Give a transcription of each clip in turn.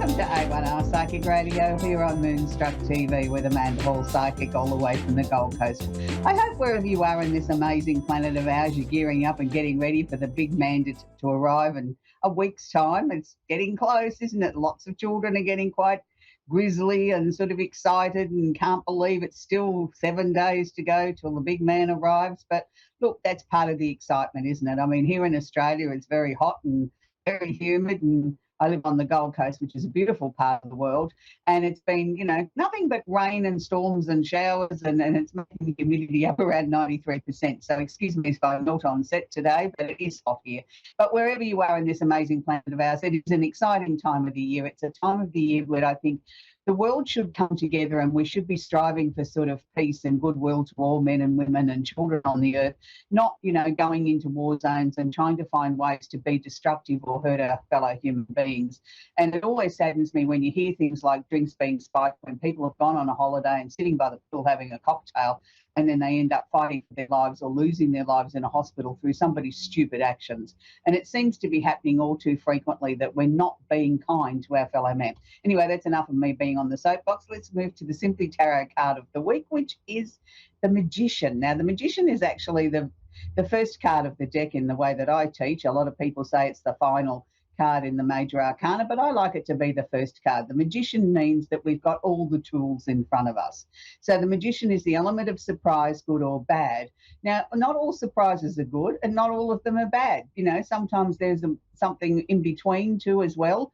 Welcome to A1R Psychic Radio here on Moonstruck TV with Amanda Hall, psychic all the way from the Gold Coast. I hope wherever you are in this amazing planet of ours, you're gearing up and getting ready for the big man to arrive in a week's time. It's getting close, isn't it? Lots of children are getting quite grizzly and sort of excited and can't believe it's still 7 days to go till the big man arrives. But look, that's part of the excitement, isn't it? I mean, here in Australia, it's very hot and very humid, and I live on the Gold Coast, which is a beautiful part of the world, and it's been, nothing but rain and storms and showers, and it's making the humidity up around 93%. So excuse me if I'm not on set today, but it is hot here. But wherever you are in this amazing planet of ours, it is an exciting time of the year. It's a time of the year where I think the world should come together and we should be striving for sort of peace and goodwill to all men and women and children on the earth, not, going into war zones and trying to find ways to be destructive or hurt our fellow human beings. And it always saddens me when you hear things like drinks being spiked when people have gone on a holiday and sitting by the pool having a cocktail, and then they end up fighting for their lives or losing their lives in a hospital through somebody's stupid actions. And it seems to be happening all too frequently that we're not being kind to our fellow man. Anyway, that's enough of me being on the soapbox. Let's move to the Simply Tarot card of the week, which is the Magician. Now, the Magician is actually the first card of the deck in the way that I teach. A lot of people say it's the final card in the major arcana, but I like it to be the first card. The Magician means that we've got all the tools in front of us. So the Magician is the element of surprise, good or bad. Now, not all surprises are good and not all of them are bad. Sometimes there's something in between too as well,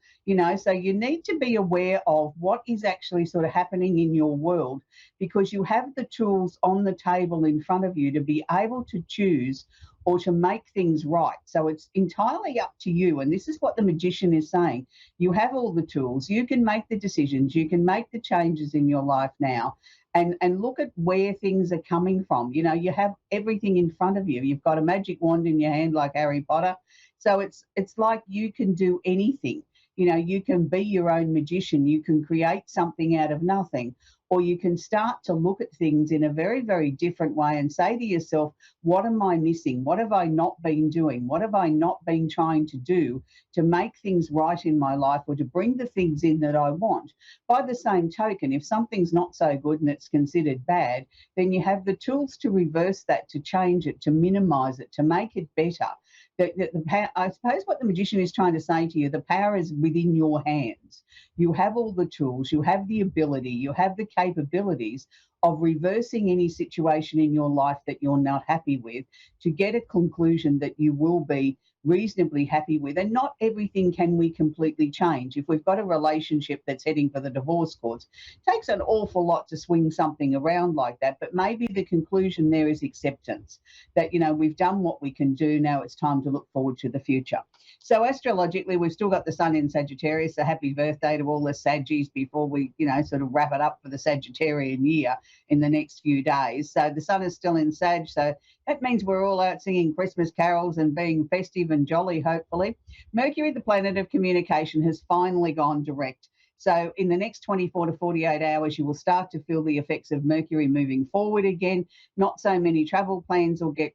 so you need to be aware of what is actually sort of happening in your world, because you have the tools on the table in front of you to be able to choose or to make things right. So it's entirely up to you. And this is what the Magician is saying. You have all the tools. You can make the decisions. You can make the changes in your life now and look at where things are coming from. You have everything in front of you. You've got a magic wand in your hand like Harry Potter. So it's like you can do anything. You can be your own magician. You can create something out of nothing. Or you can start to look at things in a very, very different way and say to yourself, what am I missing? What have I not been doing? What have I not been trying to do to make things right in my life or to bring the things in that I want? By the same token, if something's not so good and it's considered bad, then you have the tools to reverse that, to change it, to minimize it, to make it better. I suppose what the Magician is trying to say to you, the power is within your hands. You have all the tools, you have the ability, you have the capabilities of reversing any situation in your life that you're not happy with to get a conclusion that you will be reasonably happy with. And not everything can we completely change. If we've got a relationship that's heading for the divorce courts, it takes an awful lot to swing something around like that. But maybe the conclusion there is acceptance that, we've done what we can do. Now it's time to look forward to the future. So astrologically, we've still got the sun in Sagittarius. So happy birthday to all the Saggies before we, sort of wrap it up for the Sagittarian year in the next few days. So the sun is still in Sag. So that means we're all out singing Christmas carols and being festive and jolly, hopefully. Mercury, the planet of communication, has finally gone direct. So in the next 24 to 48 hours, you will start to feel the effects of Mercury moving forward again. Not so many travel plans will get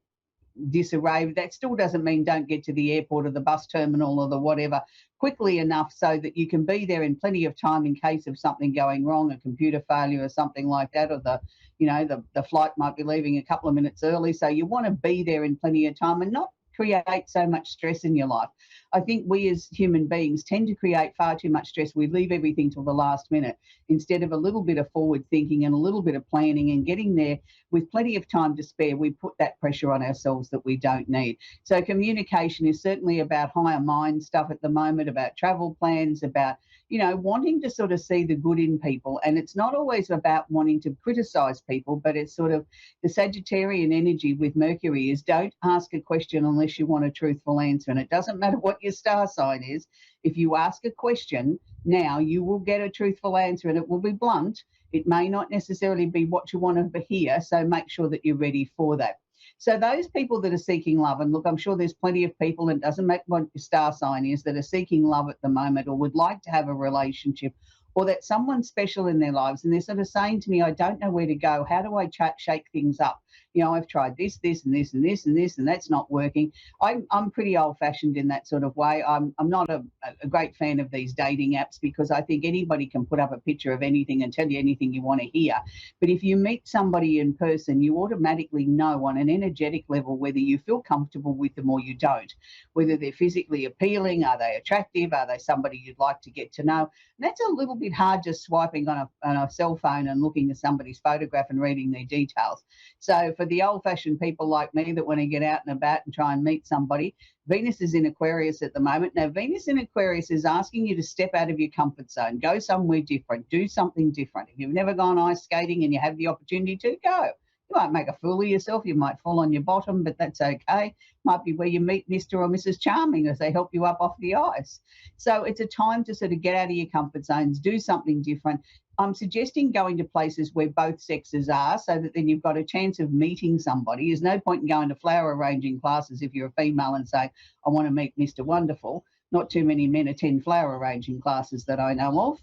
disarray. That still doesn't mean don't get to the airport or the bus terminal or the whatever quickly enough so that you can be there in plenty of time in case of something going wrong, a computer failure or something like that, or the flight might be leaving a couple of minutes early. So you want to be there in plenty of time and not create so much stress in your life. I think we as human beings tend to create far too much stress. We leave everything till the last minute instead of a little bit of forward thinking and a little bit of planning and getting there with plenty of time to spare. We put that pressure on ourselves that we don't need. So communication is certainly about higher mind stuff at the moment, about travel plans, about wanting to sort of see the good in people. And it's not always about wanting to criticize people, but it's sort of the Sagittarian energy with Mercury is don't ask a question unless you want a truthful answer. And it doesn't matter what your star sign is. If you ask a question now, you will get a truthful answer and it will be blunt. It may not necessarily be what you want to hear. So make sure that you're ready for that. So those people that are seeking love, and look, I'm sure there's plenty of people, and it doesn't matter what your star sign is, that are seeking love at the moment or would like to have a relationship, or that someone's special in their lives and they're sort of saying to me, I don't know where to go. How do I shake things up? I've tried this, this, and this, and this, and this, and that's not working. I'm pretty old-fashioned in that sort of way. I'm not a great fan of these dating apps because I think anybody can put up a picture of anything and tell you anything you want to hear. But if you meet somebody in person, you automatically know on an energetic level whether you feel comfortable with them or you don't, whether they're physically appealing, are they attractive, are they somebody you'd like to get to know. And that's a little bit hard just swiping on a cell phone and looking at somebody's photograph and reading their details. So for the old-fashioned people like me that want to get out and about and try and meet somebody, Venus is in Aquarius at the moment. Now, Venus in Aquarius is asking you to step out of your comfort zone, go somewhere different, do something different. If you've never gone ice skating and you have the opportunity to, go. You might make a fool of yourself. You might fall on your bottom, but that's okay. Might be where you meet Mr. or Mrs. Charming as they help you up off the ice. So it's a time to sort of get out of your comfort zones, do something different. I'm suggesting going to places where both sexes are so that then you've got a chance of meeting somebody. There's no point in going to flower arranging classes if you're a female and say, I want to meet Mr. Wonderful. Not too many men attend flower arranging classes that I know of.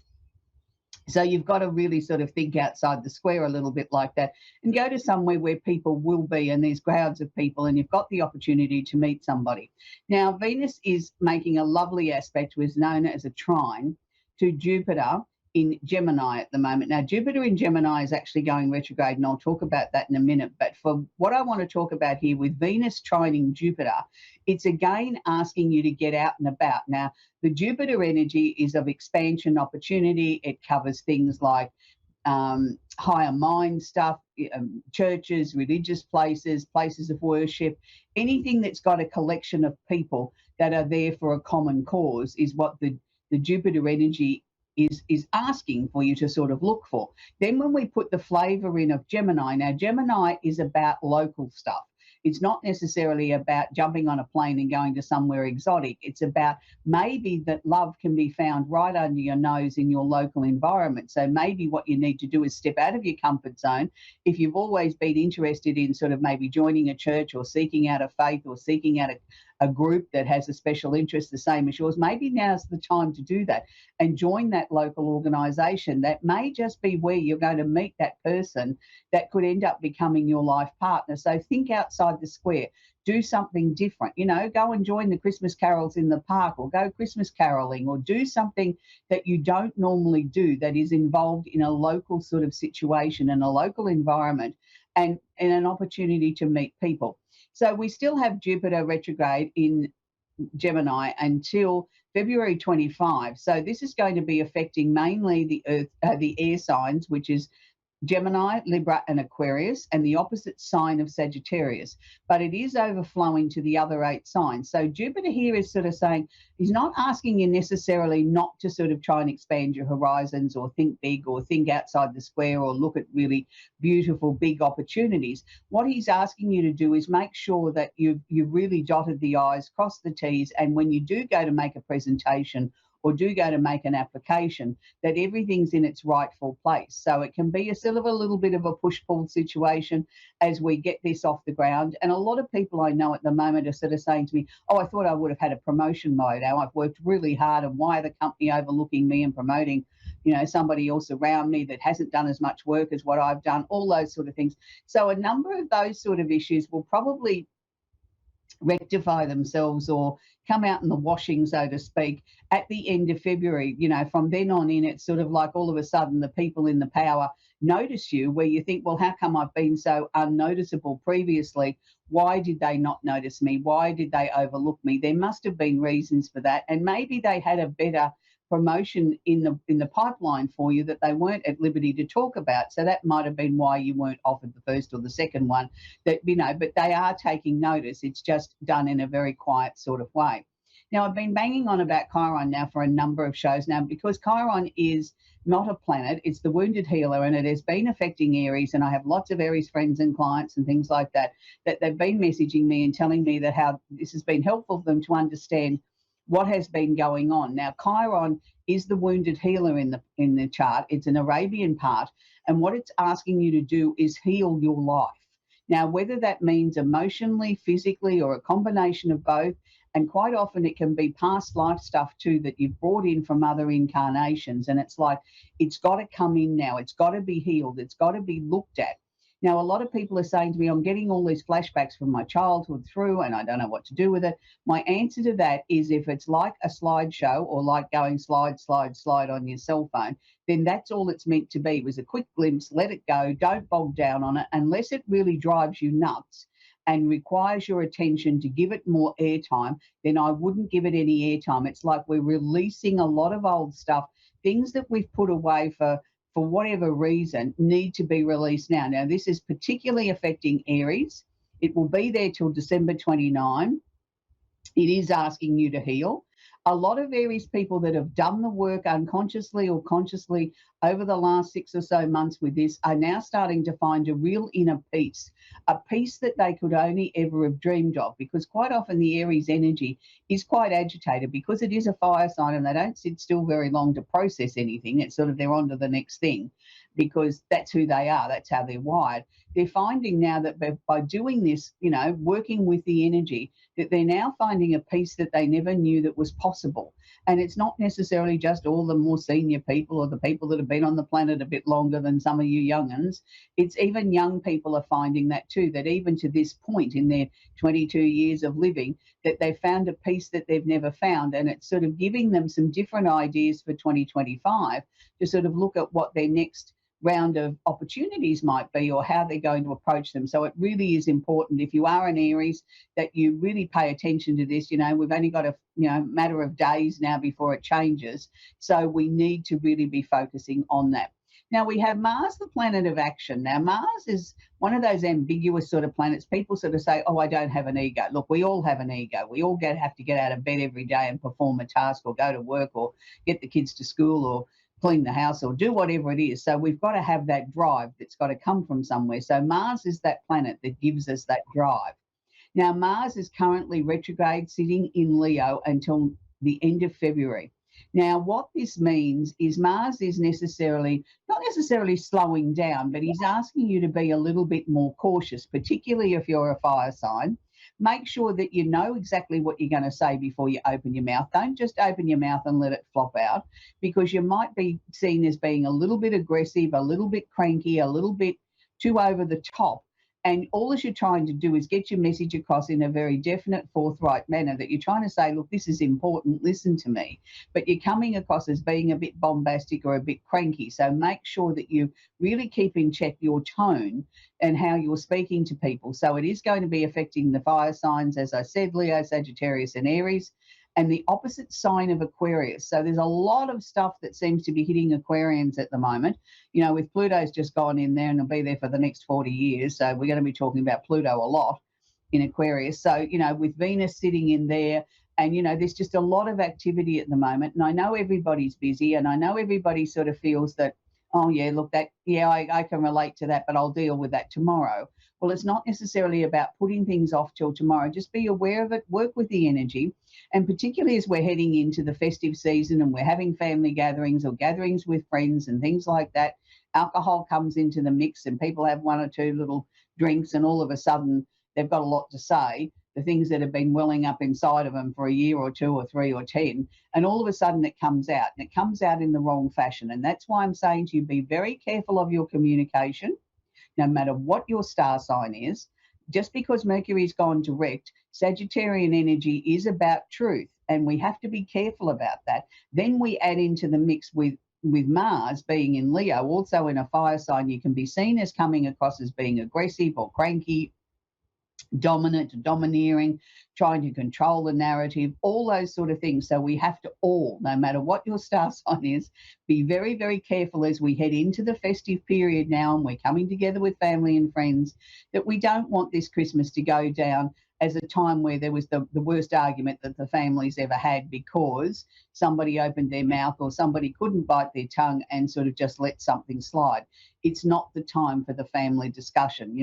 So you've got to really sort of think outside the square a little bit like that and go to somewhere where people will be and there's crowds of people and you've got the opportunity to meet somebody. Now, Venus is making a lovely aspect, which is known as a trine, to Jupiter in Gemini at the moment. Now, Jupiter in Gemini is actually going retrograde, and I'll talk about that in a minute. But for what I want to talk about here with Venus trining Jupiter, it's again asking you to get out and about. Now, the Jupiter energy is of expansion, opportunity. It covers things like higher mind stuff, churches, religious places, places of worship, anything that's got a collection of people that are there for a common cause is what the Jupiter energy is asking for you to sort of look for. Then when we put the flavour in of Gemini, now Gemini is about local stuff. It's not necessarily about jumping on a plane and going to somewhere exotic. It's about maybe that love can be found right under your nose in your local environment. So maybe what you need to do is step out of your comfort zone. If you've always been interested in sort of maybe joining a church or seeking out a faith or seeking out a group that has a special interest the same as yours, maybe now's the time to do that and join that local organisation. That may just be where you're going to meet that person that could end up becoming your life partner. So think outside the square. Do something different. Go and join the Christmas carols in the park or go Christmas caroling or do something that you don't normally do that is involved in a local sort of situation and a local environment and an opportunity to meet people. So we still have Jupiter retrograde in Gemini until February 25. So this is going to be affecting mainly the air signs, which is Gemini, Libra, and Aquarius, and the opposite sign of Sagittarius. But it is overflowing to the other 8 signs. So Jupiter here is sort of saying he's not asking you necessarily not to sort of try and expand your horizons or think big or think outside the square or look at really beautiful, big opportunities. What he's asking you to do is make sure that you've really dotted the I's, crossed the T's, and when you do go to make a presentation or do go to make an application, that everything's in its rightful place. So it can be a sort of a little bit of a push-pull situation as we get this off the ground. And a lot of people I know at the moment are sort of saying to me, oh, I thought I would have had a promotion by now. I've worked really hard, and why are the company overlooking me and promoting, somebody else around me that hasn't done as much work as what I've done, all those sort of things. So a number of those sort of issues will probably rectify themselves or come out in the washing, so to speak, at the end of February. From then on in, it's sort of like all of a sudden the people in the power notice you, where you think, well, how come I've been so unnoticeable previously? Why did they not notice me? Why did they overlook me? There must have been reasons for that. And maybe they had a better promotion in the pipeline for you that they weren't at liberty to talk about. So that might have been why you weren't offered the first or the second one. But they are taking notice. It's just done in a very quiet sort of way. Now, I've been banging on about Chiron now for a number of shows now, because Chiron is not a planet. It's the wounded healer, and it has been affecting Aries. And I have lots of Aries friends and clients and things like that they've been messaging me and telling me that how this has been helpful for them to understand what has been going on. Now, Chiron is the wounded healer in the chart. It's an Arabian part, and what it's asking you to do is heal your life. Now, whether that means emotionally, physically, or a combination of both, and quite often it can be past life stuff too that you've brought in from other incarnations, and it's like it's got to come in now. It's got to be healed. It's got to be looked at. Now, a lot of people are saying to me, I'm getting all these flashbacks from my childhood through, and I don't know what to do with it. My answer to that is if it's like a slideshow or like going slide, slide, slide on your cell phone, then that's all it's meant to be. It was a quick glimpse, let it go, don't bog down on it unless it really drives you nuts and requires your attention to give it more airtime, then I wouldn't give it any airtime. It's like we're releasing a lot of old stuff, things that we've put away for whatever reason, need to be released now. Now, this is particularly affecting Aries. It will be there till December 29. It is asking you to heal. A lot of Aries people that have done the work unconsciously or consciously over the last 6 or so months with this are now starting to find a real inner peace, a peace that they could only ever have dreamed of, because quite often the Aries energy is quite agitated because it is a fire sign and they don't sit still very long to process anything. It's sort of they're on to the next thing because that's who they are. That's how they're wired. They're finding now that by doing this, working with the energy, that they're now finding a peace that they never knew that was possible. And it's not necessarily just all the more senior people or the people that have been on the planet a bit longer than some of you young'uns. It's even young people are finding that too, that even to this point in their 22 years of living, that they've found a peace that they've never found. And it's sort of giving them some different ideas for 2025 to sort of look at what their next round of opportunities might be or how they're going to approach them. So it really is important, if you are an Aries, that you really pay attention to this. We've only got a matter of days now before it changes. So we need to really be focusing on that. Now we have Mars, the planet of action. Now Mars is one of those ambiguous sort of planets. People sort of say, oh, I don't have an ego. Look, we all have an ego. We all have to get out of bed every day and perform a task or go to work or get the kids to school or clean the house or do whatever it is. So we've got to have that drive that's got to come from somewhere. So Mars is that planet that gives us that drive. Now Mars is currently retrograde, sitting in Leo until the end of February. Now what this means is Mars is not necessarily slowing down, but he's asking you to be a little bit more cautious, particularly if you're a fire sign. Make sure that you know exactly what you're going to say before you open your mouth. Don't just open your mouth and let it flop out, because you might be seen as being a little bit aggressive, a little bit cranky, a little bit too over the top. And all that you're trying to do is get your message across in a very definite, forthright manner, that you're trying to say, look, this is important, listen to me. But you're coming across as being a bit bombastic or a bit cranky. So make sure that you really keep in check your tone and how you're speaking to people. So it is going to be affecting the fire signs, as I said, Leo, Sagittarius and Aries, and the opposite sign of Aquarius. So there's a lot of stuff that seems to be hitting Aquarians at the moment. With Pluto's just gone in there and it'll be there for the next 40 years. So we're going to be talking about Pluto a lot in Aquarius. So, with Venus sitting in there, and, there's just a lot of activity at the moment. And I know everybody's busy, and I know everybody sort of feels that, oh, yeah, look, I can relate to that, but I'll deal with that tomorrow. Well, it's not necessarily about putting things off till tomorrow. Just be aware of it, work with the energy. And particularly as we're heading into the festive season and we're having family gatherings or gatherings with friends and things like that, alcohol comes into the mix and people have one or two little drinks and all of a sudden they've got a lot to say, the things that have been welling up inside of them for a year or 2 or 3 or 10, and all of a sudden it comes out, and it comes out in the wrong fashion. And that's why I'm saying to you, be very careful of your communication, no matter what your star sign is. Just because Mercury's gone direct, Sagittarian energy is about truth, and we have to be careful about that. Then we add into the mix with Mars being in Leo, also in a fire sign, you can be seen as coming across as being aggressive or cranky, dominant, domineering, trying to control the narrative, all those sort of things. So we have to all, no matter what your star sign is, be very, very careful as we head into the festive period now and we're coming together with family and friends, that we don't want this Christmas to go down as a time where there was the worst argument that the family's ever had because somebody opened their mouth or somebody couldn't bite their tongue and sort of just let something slide. It's not the time for the family discussion.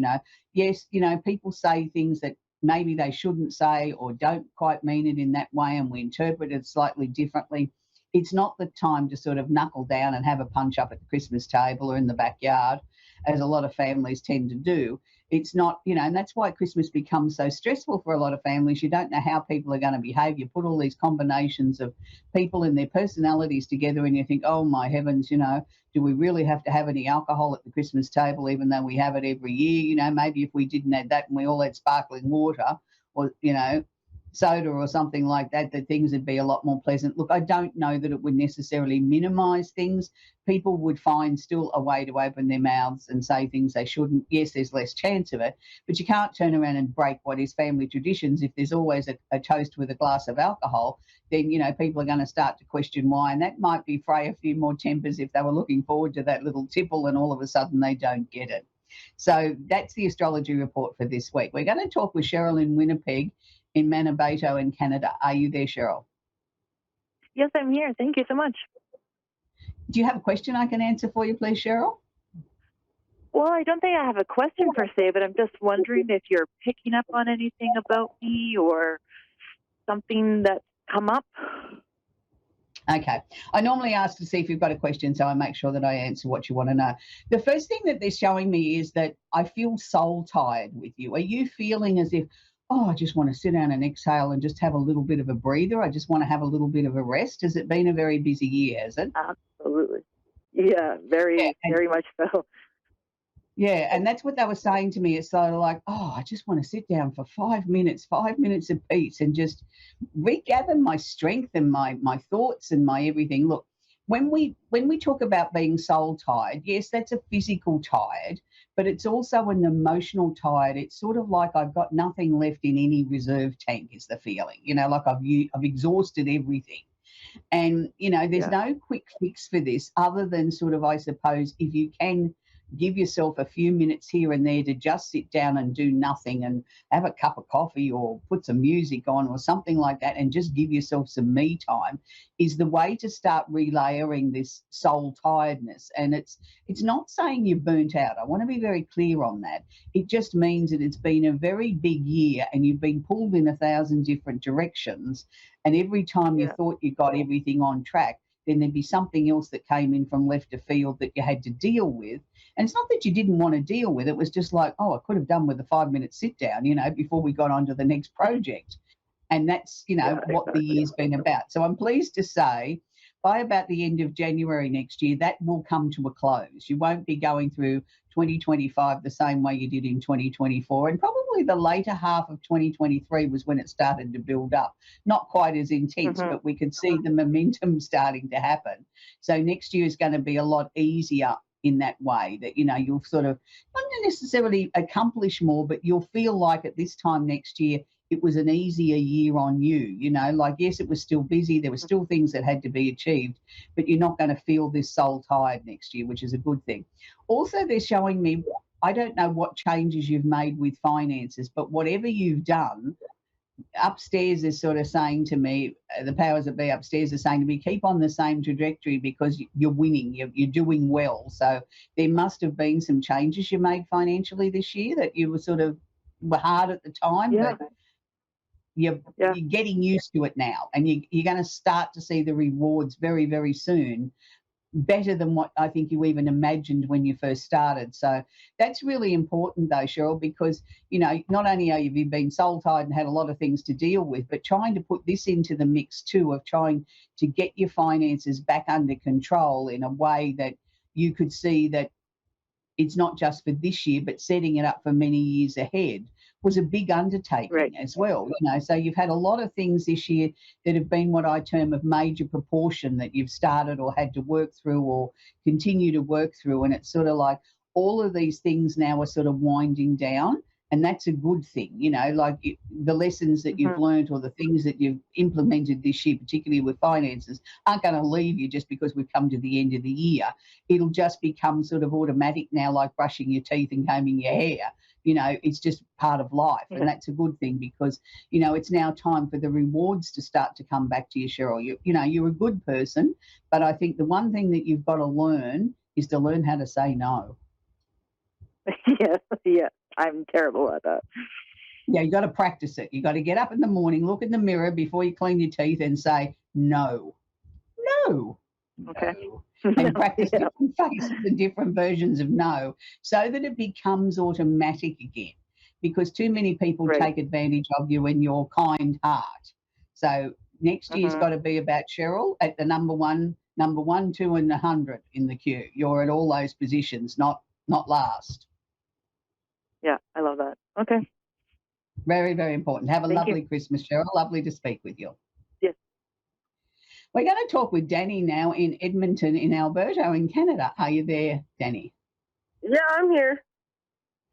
Yes, people say things that maybe they shouldn't say or don't quite mean it in that way, and we interpret it slightly differently. It's not the time to sort of knuckle down and have a punch up at the Christmas table or in the backyard, as a lot of families tend to do. It's not, and that's why Christmas becomes so stressful for a lot of families. You don't know how people are going to behave. You put all these combinations of people and their personalities together and you think, oh my heavens, do we really have to have any alcohol at the Christmas table even though we have it every year? Maybe if we didn't have that and we all had sparkling water or, soda or something like that things would be a lot more pleasant. Look, I don't know that it would necessarily minimise things. People would find still a way to open their mouths and say things they shouldn't. Yes, there's less chance of it, but you can't turn around and break what is family traditions. If there's always a toast with a glass of alcohol, then, people are going to start to question why, and that might be fray a few more tempers if they were looking forward to that little tipple and all of a sudden they don't get it. So that's the astrology report for this week. We're going to talk with Cheryl in Winnipeg in Manabito in Canada. Are you there, Cheryl? Yes, I'm here. Thank you so much. Do you have a question I can answer for you, please, Cheryl? Well, I don't think I have a question per se, but I'm just wondering if you're picking up on anything about me or something that's come up. Okay. I normally ask to see if you've got a question, so I make sure that I answer what you want to know. The first thing that they're showing me is that I feel soul tired with you. Are you feeling as if, I just want to sit down and exhale and just have a little bit of a breather? I just want to have a little bit of a rest. Has it been a very busy year, has it? Absolutely. Yeah, very much so. Yeah, and that's what they were saying to me. It's sort of like, I just want to sit down for 5 minutes of peace and just regather my strength and my thoughts and my everything. Look, when we talk about being soul tired, yes, that's a physical tired, but it's also an emotional tired. It's sort of like I've got nothing left in any reserve tank is the feeling, like I've exhausted everything. And, there's no quick fix for this other than sort of, I suppose, if you can give yourself a few minutes here and there to just sit down and do nothing and have a cup of coffee or put some music on or something like that and just give yourself some me time is the way to start relayering this soul tiredness. And it's not saying you're burnt out. I want to be very clear on that. It just means that it's been a very big year and you've been pulled in 1,000 different directions. And every time you thought you got everything on track, then there'd be something else that came in from left of field that you had to deal with. And it's not that you didn't want to deal with it. It was just like, I could have done with a 5-minute sit down, before we got on to the next project. And that's, what the year's been about. So I'm pleased to say by about the end of January next year, that will come to a close. You won't be going through 2025 the same way you did in 2024. And probably the later half of 2023 was when it started to build up. Not quite as intense, but we could see the momentum starting to happen. So next year is going to be a lot easier in that way that, you'll sort of not necessarily accomplish more, but you'll feel like at this time next year, it was an easier year on you, like, yes, it was still busy. There were still things that had to be achieved, but you're not going to feel this soul tired next year, which is a good thing. Also, they're showing me, I don't know what changes you've made with finances, but whatever you've done, upstairs is sort of saying to me, the powers that be upstairs are saying to me, keep on the same trajectory because you're winning, you're doing well. So there must have been some changes you made financially this year that you were hard at the time, but you're getting used to it now, and you're going to start to see the rewards very, very soon, better than what I think you even imagined when you first started. So that's really important though, Cheryl, because, not only have you been soul tired and had a lot of things to deal with, but trying to put this into the mix too of trying to get your finances back under control in a way that you could see that it's not just for this year, but setting it up for many years ahead was a big undertaking as well. So you've had a lot of things this year that have been what I term of major proportion that you've started or had to work through or continue to work through. And it's sort of like all of these things now are sort of winding down. And that's a good thing, like the lessons that you've learned or the things that you've implemented this year, particularly with finances, aren't going to leave you just because we've come to the end of the year. It'll just become sort of automatic now, like brushing your teeth and combing your hair. It's just part of life. And that's a good thing because, it's now time for the rewards to start to come back to you, Cheryl. You're a good person, but I think the one thing that you've got to learn is to learn how to say no. Yeah. I'm terrible at that. Yeah, you got to practice it. You got to get up in the morning, look in the mirror before you clean your teeth and say, no. Okay. No. and practice Yeah. different faces and different versions of no so that it becomes automatic again. Because too many people Right. take advantage of you and your kind heart. So next year's Mhm. got to be about Cheryl at the number one, two, and 100 in the queue. You're at all those positions, not last. Yeah, I love that. Okay. Very, very important. Have a Thank you. lovely Christmas, Cheryl. Lovely to speak with you. Yes. We're going to talk with Danny now in Edmonton, in Alberta, in Canada. Are you there, Danny? Yeah, I'm here.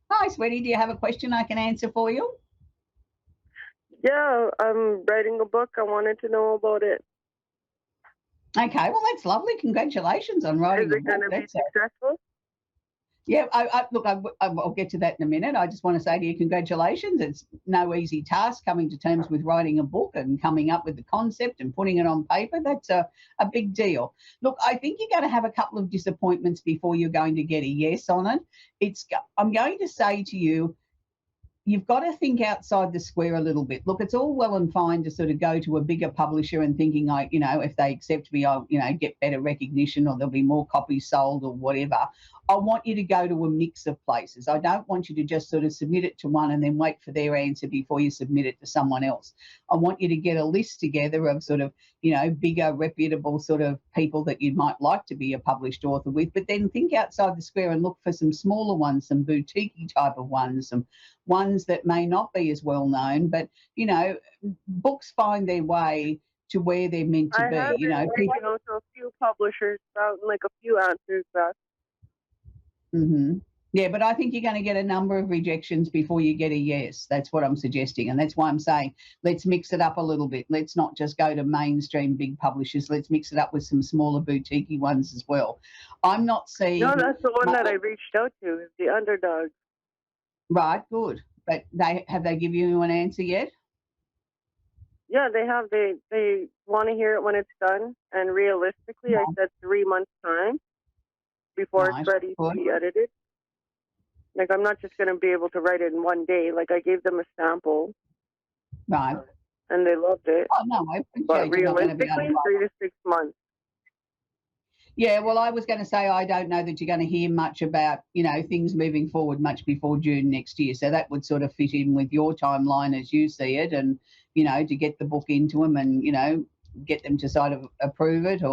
Hi, sweetie. Do you have a question I can answer for you? Yeah, I'm writing a book. I wanted to know about it. Okay, well, that's lovely. Congratulations on Is writing a it going book. to be That's successful? Yeah, look, I'll get to that in a minute. I just want to say to you, congratulations. It's no easy task coming to terms with writing a book and coming up with the concept and putting it on paper. That's a big deal. Look, I think you're going to have a couple of disappointments before you're going to get a yes on it. I'm going to say to you, you've got to think outside the square a little bit. Look, it's all well and fine to sort of go to a bigger publisher and thinking, if they accept me, I'll, get better recognition or there'll be more copies sold or whatever. I want you to go to a mix of places. I don't want you to just sort of submit it to one and then wait for their answer before you submit it to someone else. I want you to get a list together of sort of, bigger, reputable sort of people that you might like to be a published author with, but then think outside the square and look for some smaller ones, some boutique type of ones, some ones that may not be as well known, but, books find their way to where they're meant to I have be. been reaching out to a few publishers, about like a few answers back. Mm-hmm. Yeah, but I think you're going to get a number of rejections before you get a yes. That's what I'm suggesting. And that's why I'm saying let's mix it up a little bit. Let's not just go to mainstream big publishers. Let's mix it up with some smaller boutique ones as well. I'm not seeing... No, that's the one that I reached out to, is the Underdog. Right, good. But have they given you an answer yet? Yeah, they have. They want to hear it when it's done. And realistically, I said 3 months' time before it's ready to be edited. Like, I'm not just going to be able to write it in one day. Like, I gave them a sample. Right. And they loved it. Oh, no, I appreciate But realistically, 3 to 6 months. Yeah, well, I was going to say I don't know that you're going to hear much about, things moving forward much before June next year. So that would sort of fit in with your timeline as you see it and, to get the book into them and, get them to sort of approve it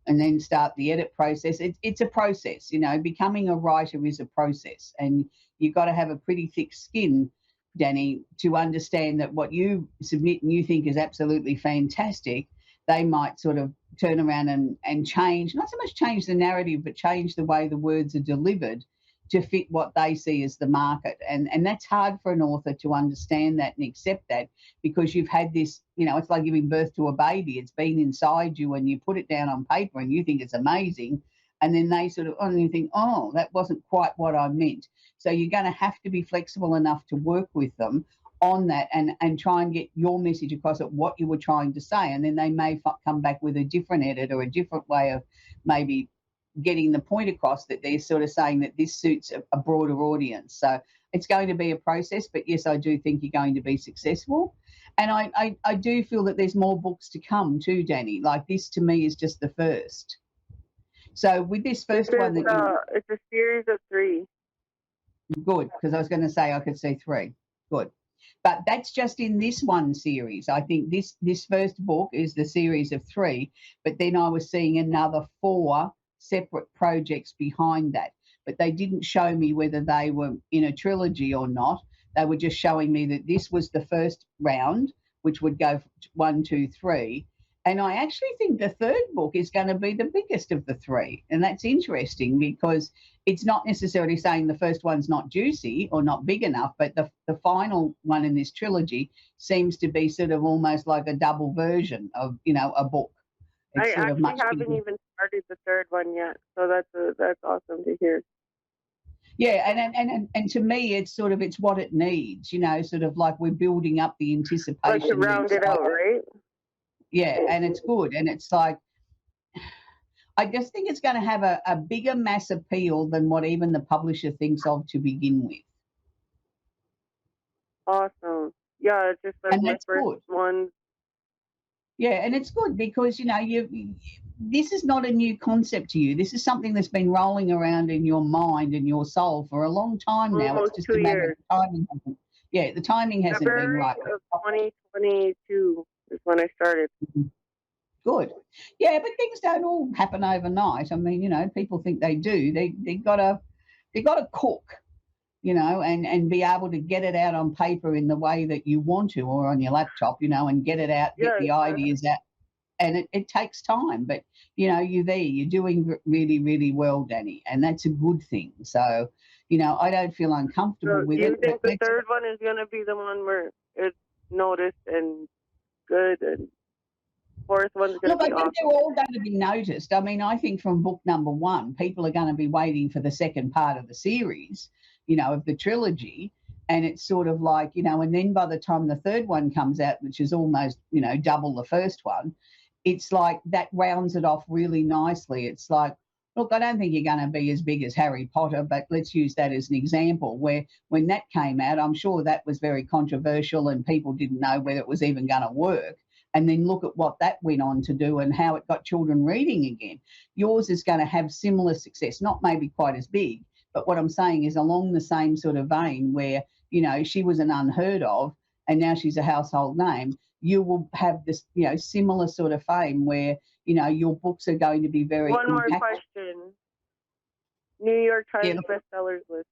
and then start the edit process. It's a process, becoming a writer is a process and you've got to have a pretty thick skin, Danny, to understand that what you submit and you think is absolutely fantastic, they might sort of turn around and change, not so much change the narrative, but change the way the words are delivered to fit what they see as the market. And that's hard for an author to understand that and accept that because you've had this, it's like giving birth to a baby. It's been inside you and you put it down on paper and you think it's amazing. And then they sort of, and you think, oh, that wasn't quite what I meant. So you're going to have to be flexible enough to work with them on that and try and get your message across at what you were trying to say. And then they may come back with a different edit or a different way of maybe getting the point across that they're sort of saying that this suits a broader audience. So it's going to be a process, but yes, I do think you're going to be successful. And I do feel that there's more books to come too, Danny. Like this to me is just the first. So with this first one that it's a series of 3. Good, because I was going to say I could see 3. Good. But that's just in this one series. I think this first book is the series of 3, but then I was seeing another 4 separate projects behind that. But they didn't show me whether they were in a trilogy or not. They were just showing me that this was the first round, which would go 1, 2, 3. And I actually think the third book is going to be the biggest of the 3. And that's interesting because it's not necessarily saying the first one's not juicy or not big enough, but the final one in this trilogy seems to be sort of almost like a double version of, a book. It's I actually haven't even started the third one yet, so that's awesome to hear. Yeah, and to me, it's what it needs, sort of like we're building up the anticipation. Like to round it out, right? Yeah, and it's good, and it's like I just think it's going to have a bigger mass appeal than what even the publisher thinks of to begin with. Awesome. Yeah, it's just like my first one. Yeah, and it's good because this is not a new concept to you. This is something that's been rolling around in your mind and your soul for a long time now. Almost It's just 2 a matter of years. timing. Yeah, the timing hasn't been February right. of 2022 is when I started. Good. Yeah, but things don't all happen overnight. I mean, people think they do. They gotta cook, and be able to get it out on paper in the way that you want to, or on your laptop, and get it out, get Yeah, the ideas out. And it takes time, but you're there, you're doing really, really well, Danny, and that's a good thing. So, I don't feel uncomfortable so with do you it. think the third one is going to be the one where it's noticed and good, and fourth one's going Look, to I be think awesome? they're all going to be noticed. I mean, I think from book number one, people are going to be waiting for the second part of the series, of the trilogy. And it's sort of like, and then by the time the third one comes out, which is almost, double the first one, it's like that rounds it off really nicely. It's like, look, I don't think you're going to be as big as Harry Potter, but let's use that as an example where when that came out, I'm sure that was very controversial and people didn't know whether it was even going to work. And then look at what that went on to do and how it got children reading again. Yours is going to have similar success, not maybe quite as big, but what I'm saying is along the same sort of vein where, she was an unheard of and now she's a household name. You will have this, similar sort of fame where, your books are going to be very One more impactful. question. New York Times Yeah, bestsellers list.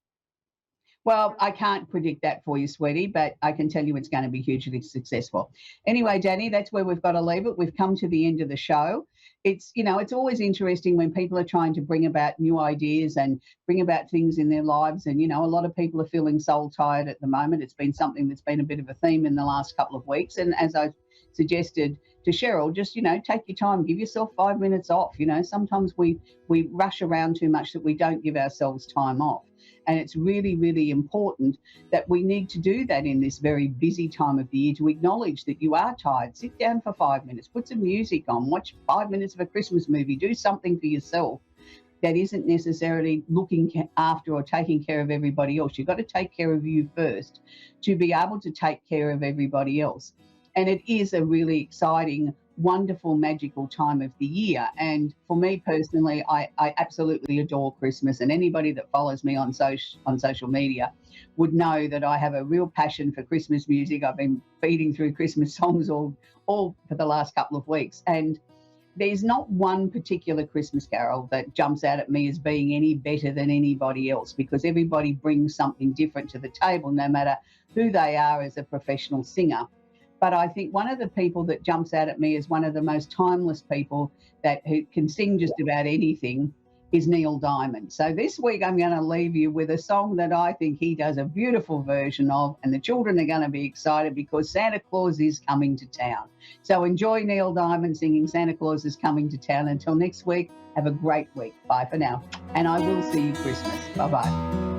well, I can't predict that for you, sweetie, but I can tell you it's going to be hugely successful. Anyway, Danny, that's where we've got to leave it. We've come to the end of the show. It's always interesting when people are trying to bring about new ideas and bring about things in their lives. And, a lot of people are feeling soul tired at the moment. It's been something that's been a bit of a theme in the last couple of weeks. And as I suggested to Cheryl, just, take your time, give yourself 5 minutes off. Sometimes we rush around too much that we don't give ourselves time off. And it's really, really important that we need to do that in this very busy time of the year, to acknowledge that you are tired. Sit down for 5 minutes, put some music on, watch 5 minutes of a Christmas movie, do something for yourself that isn't necessarily looking after or taking care of everybody else. You've got to take care of you first to be able to take care of everybody else. And it is a really exciting, wonderful, magical time of the year. And for me personally, I absolutely adore Christmas. And anybody that follows me on social media would know that I have a real passion for Christmas music. I've been feeding through Christmas songs all for the last couple of weeks. And there's not one particular Christmas carol that jumps out at me as being any better than anybody else, because everybody brings something different to the table, no matter who they are as a professional singer. But I think one of the people that jumps out at me as one of the most timeless people who can sing just about anything is Neil Diamond. So this week I'm going to leave you with a song that I think he does a beautiful version of, and the children are going to be excited because Santa Claus is coming to town. So enjoy Neil Diamond singing Santa Claus is Coming to Town. Until next week, have a great week. Bye for now. And I will see you Christmas. Bye-bye.